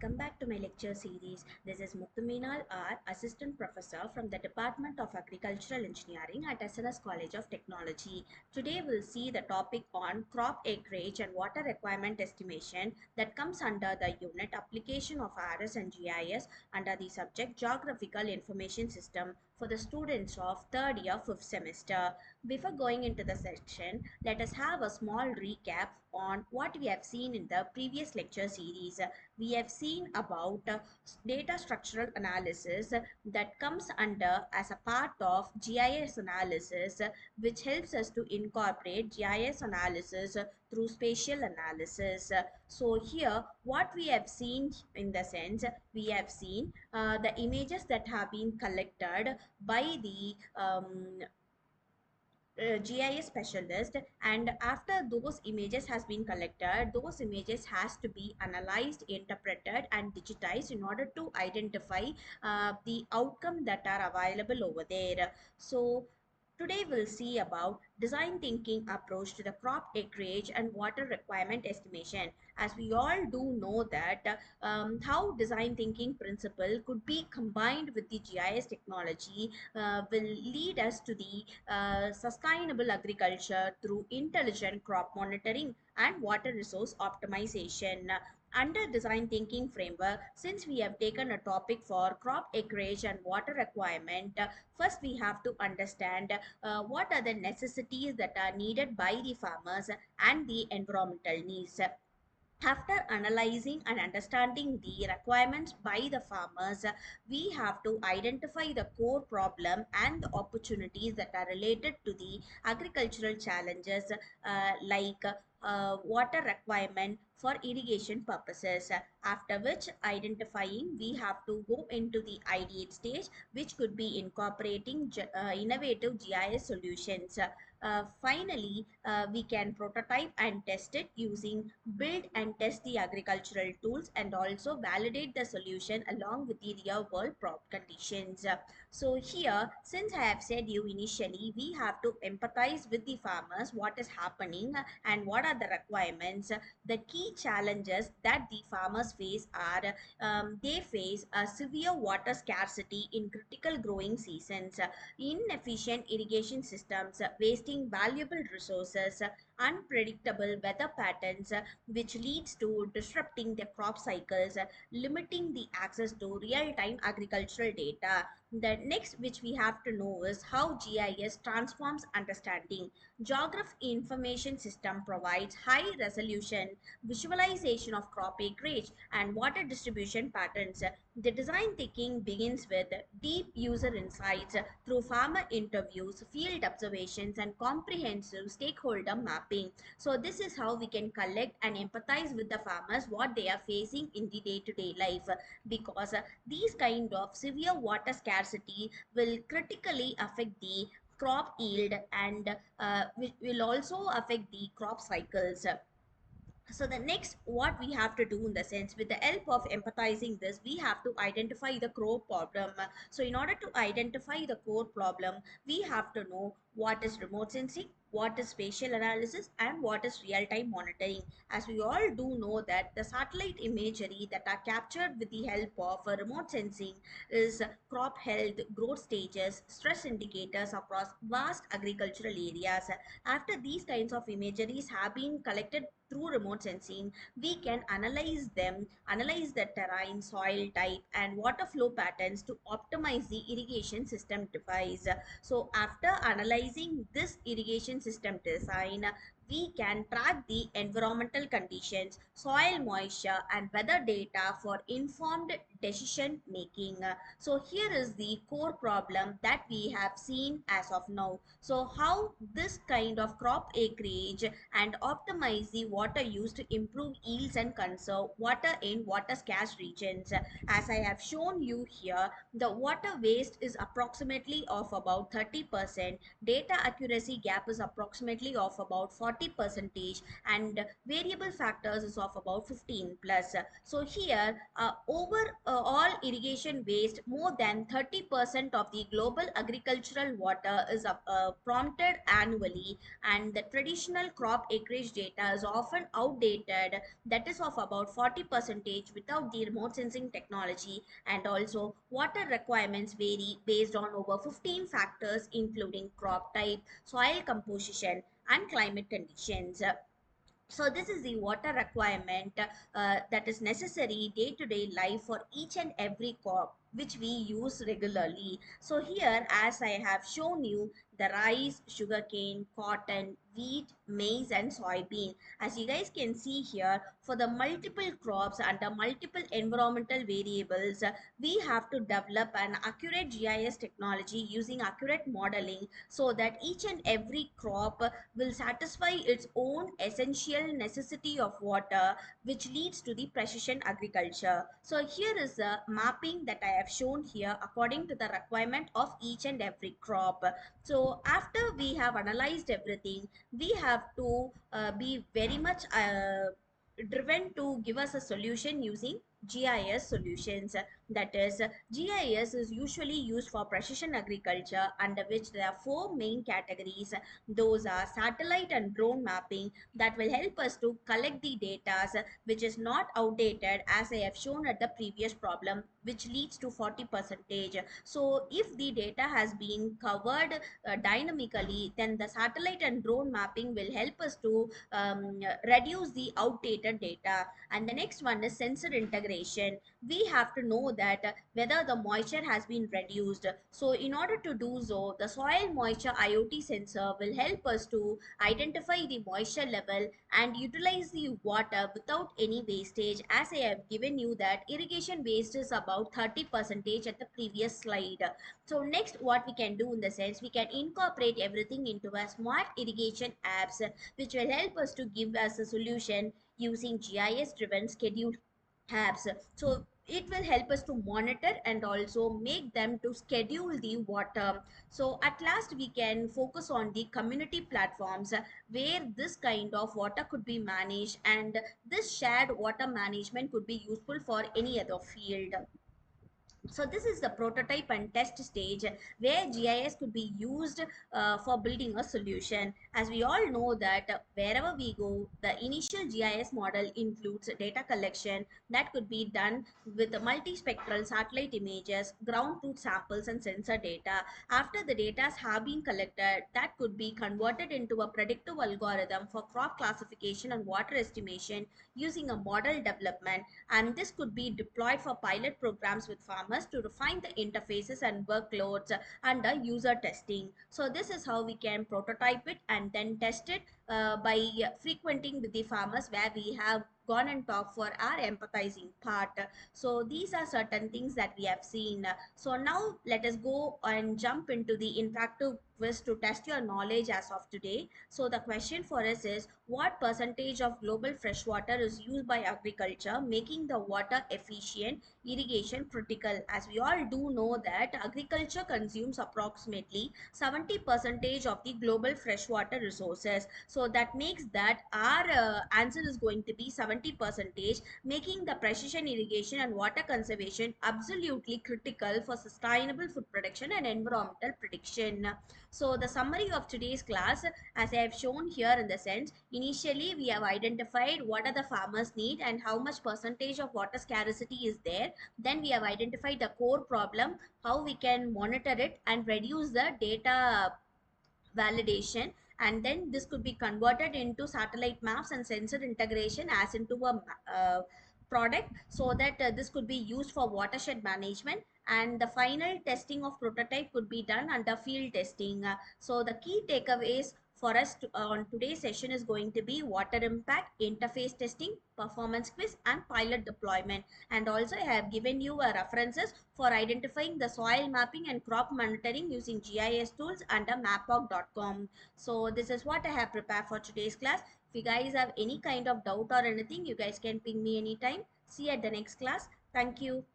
welcome back to my lecture series. This is Muktuminal R, Assistant Professor from the Department of Agricultural Engineering at SLS College of Technology. Today we'll see the topic on crop acreage and water requirement estimation that comes under the unit application of RS and GIS under the subject Geographical Information System for the students of third year 5th semester. Before going into the section, let us have a small recap on what we have seen in the previous lecture series. We have seen about data structural analysis that comes under as a part of GIS analysis, which helps us to incorporate GIS analysis through spatial analysis. So here what we have seen in the sense, we have seen the images that have been collected by the GIS specialist, and after those images has been collected, those images has to be analyzed, interpreted and digitized in order to identify the outcome that are available over there. So today we'll see about design thinking approach to the crop acreage and water requirement estimation. As we all do know that how design thinking principle could be combined with the GIS technology will lead us to the sustainable agriculture through intelligent crop monitoring and water resource optimization. Under design thinking framework, since we have taken a topic for crop acreage and water requirement, first we have to understand what are the necessities that are needed by the farmers and the environmental needs. After analyzing and understanding the requirements by the farmers, we have to identify the core problem and the opportunities that are related to the agricultural challenges, like water requirement for irrigation purposes. After which identifying, we have to go into the ideate stage, which could be incorporating innovative GIS solutions. Finally, we can prototype and test it using build and test the agricultural tools and also validate the solution along with the real world crop conditions. So here, since I have said you initially, we have to empathize with the farmers, what is happening and what are the requirements. The key challenges that the farmers face are they face a severe water scarcity in critical growing seasons, inefficient irrigation systems, wasting valuable resources, unpredictable weather patterns, which leads to disrupting the crop cycles, limiting the access to real-time agricultural data. The next which we have to know is how GIS transforms understanding. Geography information system provides high resolution visualization of crop acreage and water distribution patterns. The design thinking begins with deep user insights through farmer interviews, field observations, and comprehensive stakeholder mapping. So this is how we can collect and empathize with the farmers what they are facing in the day-to-day life, because these kind of severe water scarcity will critically affect the crop yield and will also affect the crop cycles. So the next what we have to do in the sense, with the help of empathizing this, we have to identify the core problem. So in order to identify the core problem, we have to know what is remote sensing, what is spatial analysis, and what is real-time monitoring. As we all do know that the satellite imagery that are captured with the help of remote sensing is crop health, growth stages, stress indicators across vast agricultural areas. After these kinds of imageries have been collected through remote sensing, we can analyze them, analyze the terrain, soil type, and water flow patterns to optimize the irrigation system device. So after analyzing this irrigation system design, we can track the environmental conditions, soil moisture, and weather data for informed decision making. So here is the core problem that we have seen as of now. So how this kind of crop acreage and optimize the water use to improve yields and conserve water in water scarce regions. As I have shown you here, the water waste is approximately of about 30%. Data accuracy gap is approximately of about 40 percentage, and variable factors is of about 15 plus. So here, overall irrigation waste, more than 30% of the global agricultural water is prompted annually, and the traditional crop acreage data is often outdated, that is of about 40 percentage without the remote sensing technology. And also water requirements vary based on over 15 factors including crop type, soil composition, and climate conditions. So this is the water requirement that is necessary day to day life for each and every crop which we use regularly. So here, as I have shown you, the rice, sugarcane, cotton, wheat, maize, and soybean. As you guys can see here, for the multiple crops under multiple environmental variables, we have to develop an accurate GIS technology using accurate modeling, so that each and every crop will satisfy its own essential necessity of water, which leads to the precision agriculture. So here is a mapping that I have shown here according to the requirement of each and every crop. So after we have analyzed everything, we have to be very much driven to give us a solution using GIS solutions. That is, GIS is usually used for precision agriculture, under which there are four main categories. Those are satellite and drone mapping, that will help us to collect the data which is not outdated, as I have shown at the previous problem, which leads to 40 percentage. So if the data has been covered dynamically, then the satellite and drone mapping will help us to reduce the outdated data. And the next one is sensor integration. We have to know that whether the moisture has been reduced. So in order to do so, the soil moisture IoT sensor will help us to identify the moisture level and utilize the water without any wastage, as I have given you that irrigation waste is about 30 percentage at the previous slide. So next, what we can do in the sense, we can incorporate everything into a smart irrigation apps, which will help us to give us a solution using GIS driven scheduled apps. So it will help us to monitor and also make them to schedule the water. So at last, we can focus on the community platforms where this kind of water could be managed, and this shared water management could be useful for any other field. So this is the prototype and test stage where GIS could be used for building a solution. As we all know that wherever we go, the initial GIS model includes data collection that could be done with the multispectral satellite images, ground truth samples, and sensor data. After the data have been collected, that could be converted into a predictive algorithm for crop classification and water estimation using a model development, and this could be deployed for pilot programs with farmers to refine the interfaces and workloads under user testing. So this is how we can prototype it and then test it by frequenting with the farmers, where we have gone and talked for our empathizing part. So these are certain things that we have seen. So now let us go and jump into the interactive quiz to test your knowledge as of today. So the question for us is, what percentage of global freshwater is used by agriculture, making the water efficient irrigation critical? As we all do know that agriculture consumes approximately 70 percentage of the global freshwater resources. So that makes that our answer is going to be 70 percentage, making the precision irrigation and water conservation absolutely critical for sustainable food production and environmental protection. So the summary of today's class, as I have shown here in the sense, initially we have identified what are the farmers need and how much percentage of water scarcity is there. Then we have identified the core problem, how we can monitor it and reduce the data validation, and then this could be converted into satellite maps and sensor integration as into a product, so that this could be used for watershed management, and the final testing of prototype could be done under field testing. So the key takeaways for us on today's session is going to be water impact, interface testing, performance quiz, and pilot deployment. And also I have given you references for identifying the soil mapping and crop monitoring using GIS tools under mapog.com. So this is what I have prepared for today's class. If you guys have any kind of doubt or anything, you guys can ping me anytime. See you at the next class. Thank you.